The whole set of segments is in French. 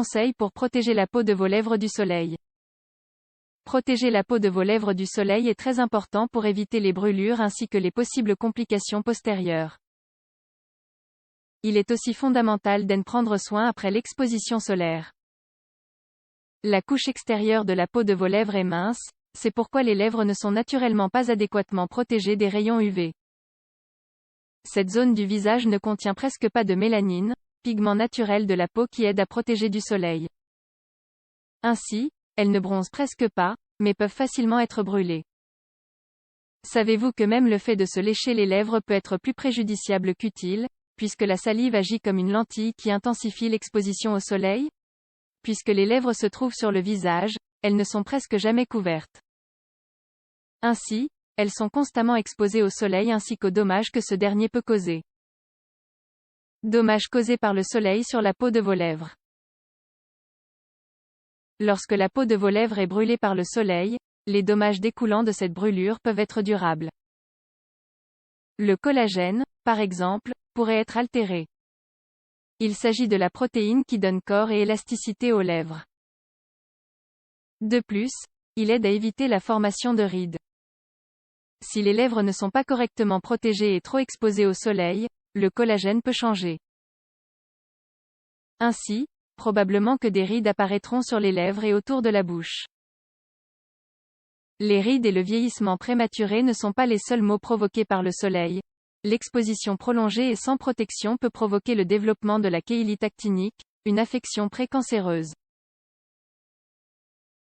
conseils pour protéger la peau de vos lèvres du soleil. Protéger la peau de vos lèvres du soleil est très important pour éviter les brûlures ainsi que les possibles complications postérieures. Il est aussi fondamental d'en prendre soin après l'exposition solaire. La couche extérieure de la peau de vos lèvres est mince, c'est pourquoi les lèvres ne sont naturellement pas adéquatement protégées des rayons UV. Cette zone du visage ne contient presque pas de mélanine, pigment naturel de la peau qui aide à protéger du soleil. Ainsi, elles ne bronzent presque pas, mais peuvent facilement être brûlées. Savez-vous que même le fait de se lécher les lèvres peut être plus préjudiciable qu'utile, puisque la salive agit comme une lentille qui intensifie l'exposition au soleil? Puisque les lèvres se trouvent sur le visage, elles ne sont presque jamais couvertes. Ainsi, elles sont constamment exposées au soleil ainsi qu'aux dommages que ce dernier peut causer. Dommages causés par le soleil sur la peau de vos lèvres. Lorsque la peau de vos lèvres est brûlée par le soleil, les dommages découlant de cette brûlure peuvent être durables. Le collagène, par exemple, pourrait être altéré. Il s'agit de la protéine qui donne corps et élasticité aux lèvres. De plus, il aide à éviter la formation de rides. Si les lèvres ne sont pas correctement protégées et trop exposées au soleil, le collagène peut changer. Ainsi, probablement que des rides apparaîtront sur les lèvres et autour de la bouche. Les rides et le vieillissement prématuré ne sont pas les seuls maux provoqués par le soleil. L'exposition prolongée et sans protection peut provoquer le développement de la kéylite actinique, une affection précancéreuse.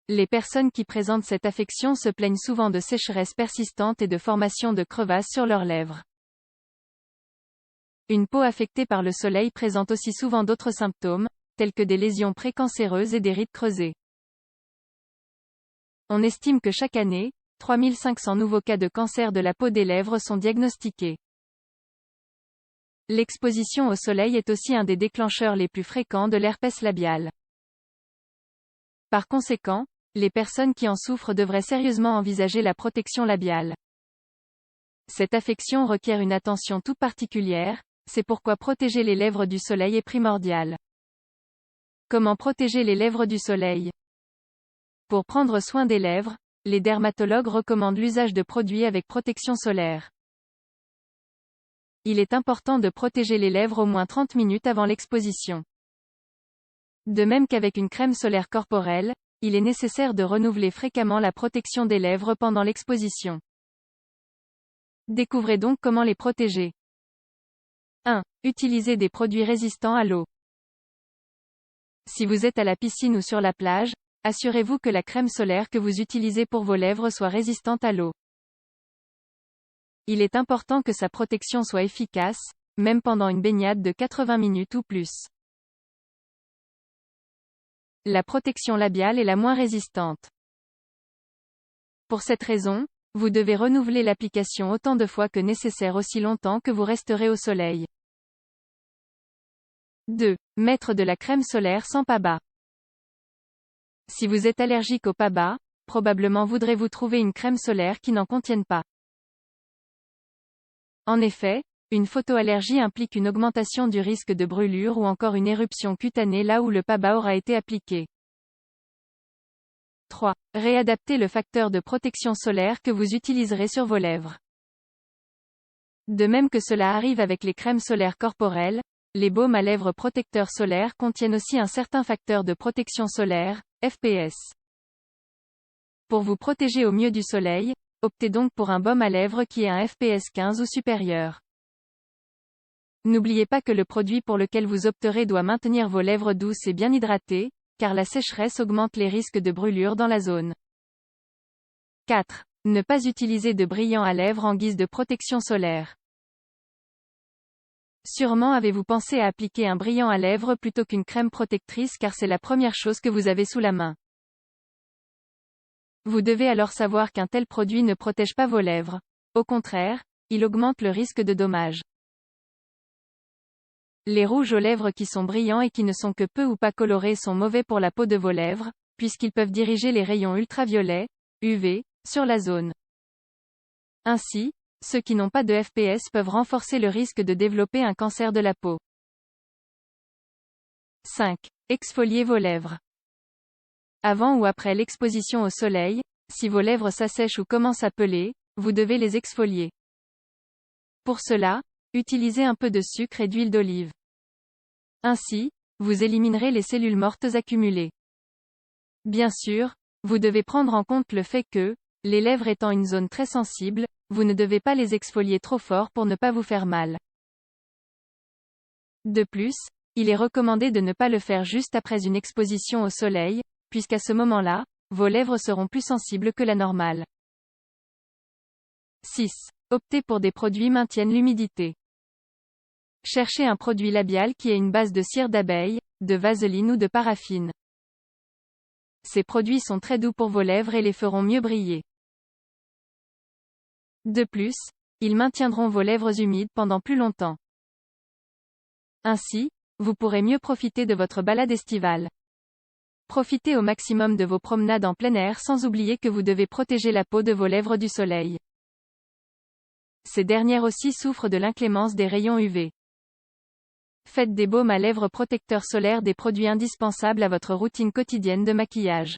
Les personnes qui présentent cette affection se plaignent souvent de sécheresse persistante et de formation de crevasses sur leurs lèvres. Une peau affectée par le soleil présente aussi souvent d'autres symptômes, tels que des lésions précancéreuses et des rides creusées. On estime que chaque année, 3500 nouveaux cas de cancer de la peau des lèvres sont diagnostiqués. L'exposition au soleil est aussi un des déclencheurs les plus fréquents de l'herpès labial. Par conséquent, les personnes qui en souffrent devraient sérieusement envisager la protection labiale. Cette affection requiert une attention toute particulière, c'est pourquoi protéger les lèvres du soleil est primordial. Comment protéger les lèvres du soleil? Pour prendre soin des lèvres, les dermatologues recommandent l'usage de produits avec protection solaire. Il est important de protéger les lèvres au moins 30 minutes avant l'exposition. De même qu'avec une crème solaire corporelle, il est nécessaire de renouveler fréquemment la protection des lèvres pendant l'exposition. Découvrez donc comment les protéger. 1. Utilisez des produits résistants à l'eau. Si vous êtes à la piscine ou sur la plage, assurez-vous que la crème solaire que vous utilisez pour vos lèvres soit résistante à l'eau. Il est important que sa protection soit efficace, même pendant une baignade de 80 minutes ou plus. La protection labiale est la moins résistante. Pour cette raison, vous devez renouveler l'application autant de fois que nécessaire aussi longtemps que vous resterez au soleil. 2. Mettre de la crème solaire sans PABA. Si vous êtes allergique au PABA, probablement voudrez-vous trouver une crème solaire qui n'en contienne pas. En effet, une photoallergie implique une augmentation du risque de brûlure ou encore une éruption cutanée là où le PABA aura été appliqué. 3. Réadaptez le facteur de protection solaire que vous utiliserez sur vos lèvres. De même que cela arrive avec les crèmes solaires corporelles, les baumes à lèvres protecteurs solaires contiennent aussi un certain facteur de protection solaire, FPS. Pour vous protéger au mieux du soleil, optez donc pour un baume à lèvres qui ait un FPS 15 ou supérieur. N'oubliez pas que le produit pour lequel vous opterez doit maintenir vos lèvres douces et bien hydratées, car la sécheresse augmente les risques de brûlure dans la zone. 4. Ne pas utiliser de brillant à lèvres en guise de protection solaire. Sûrement avez-vous pensé à appliquer un brillant à lèvres plutôt qu'une crème protectrice car c'est la première chose que vous avez sous la main. Vous devez alors savoir qu'un tel produit ne protège pas vos lèvres. Au contraire, il augmente le risque de dommages. Les rouges aux lèvres qui sont brillants et qui ne sont que peu ou pas colorés sont mauvais pour la peau de vos lèvres, puisqu'ils peuvent diriger les rayons ultraviolets, UV, sur la zone. Ainsi, ceux qui n'ont pas de FPS peuvent renforcer le risque de développer un cancer de la peau. 5. Exfoliez vos lèvres. Avant ou après l'exposition au soleil, si vos lèvres s'assèchent ou commencent à peler, vous devez les exfolier. Pour cela, utilisez un peu de sucre et d'huile d'olive. Ainsi, vous éliminerez les cellules mortes accumulées. Bien sûr, vous devez prendre en compte le fait que, les lèvres étant une zone très sensible, vous ne devez pas les exfolier trop fort pour ne pas vous faire mal. De plus, il est recommandé de ne pas le faire juste après une exposition au soleil, puisqu'à ce moment-là, vos lèvres seront plus sensibles que la normale. 6. Optez pour des produits maintiennent l'humidité. Cherchez un produit labial qui ait une base de cire d'abeille, de vaseline ou de paraffine. Ces produits sont très doux pour vos lèvres et les feront mieux briller. De plus, ils maintiendront vos lèvres humides pendant plus longtemps. Ainsi, vous pourrez mieux profiter de votre balade estivale. Profitez au maximum de vos promenades en plein air sans oublier que vous devez protéger la peau de vos lèvres du soleil. Ces dernières aussi souffrent de l'inclémence des rayons UV. Faites des baumes à lèvres protecteurs solaires des produits indispensables à votre routine quotidienne de maquillage.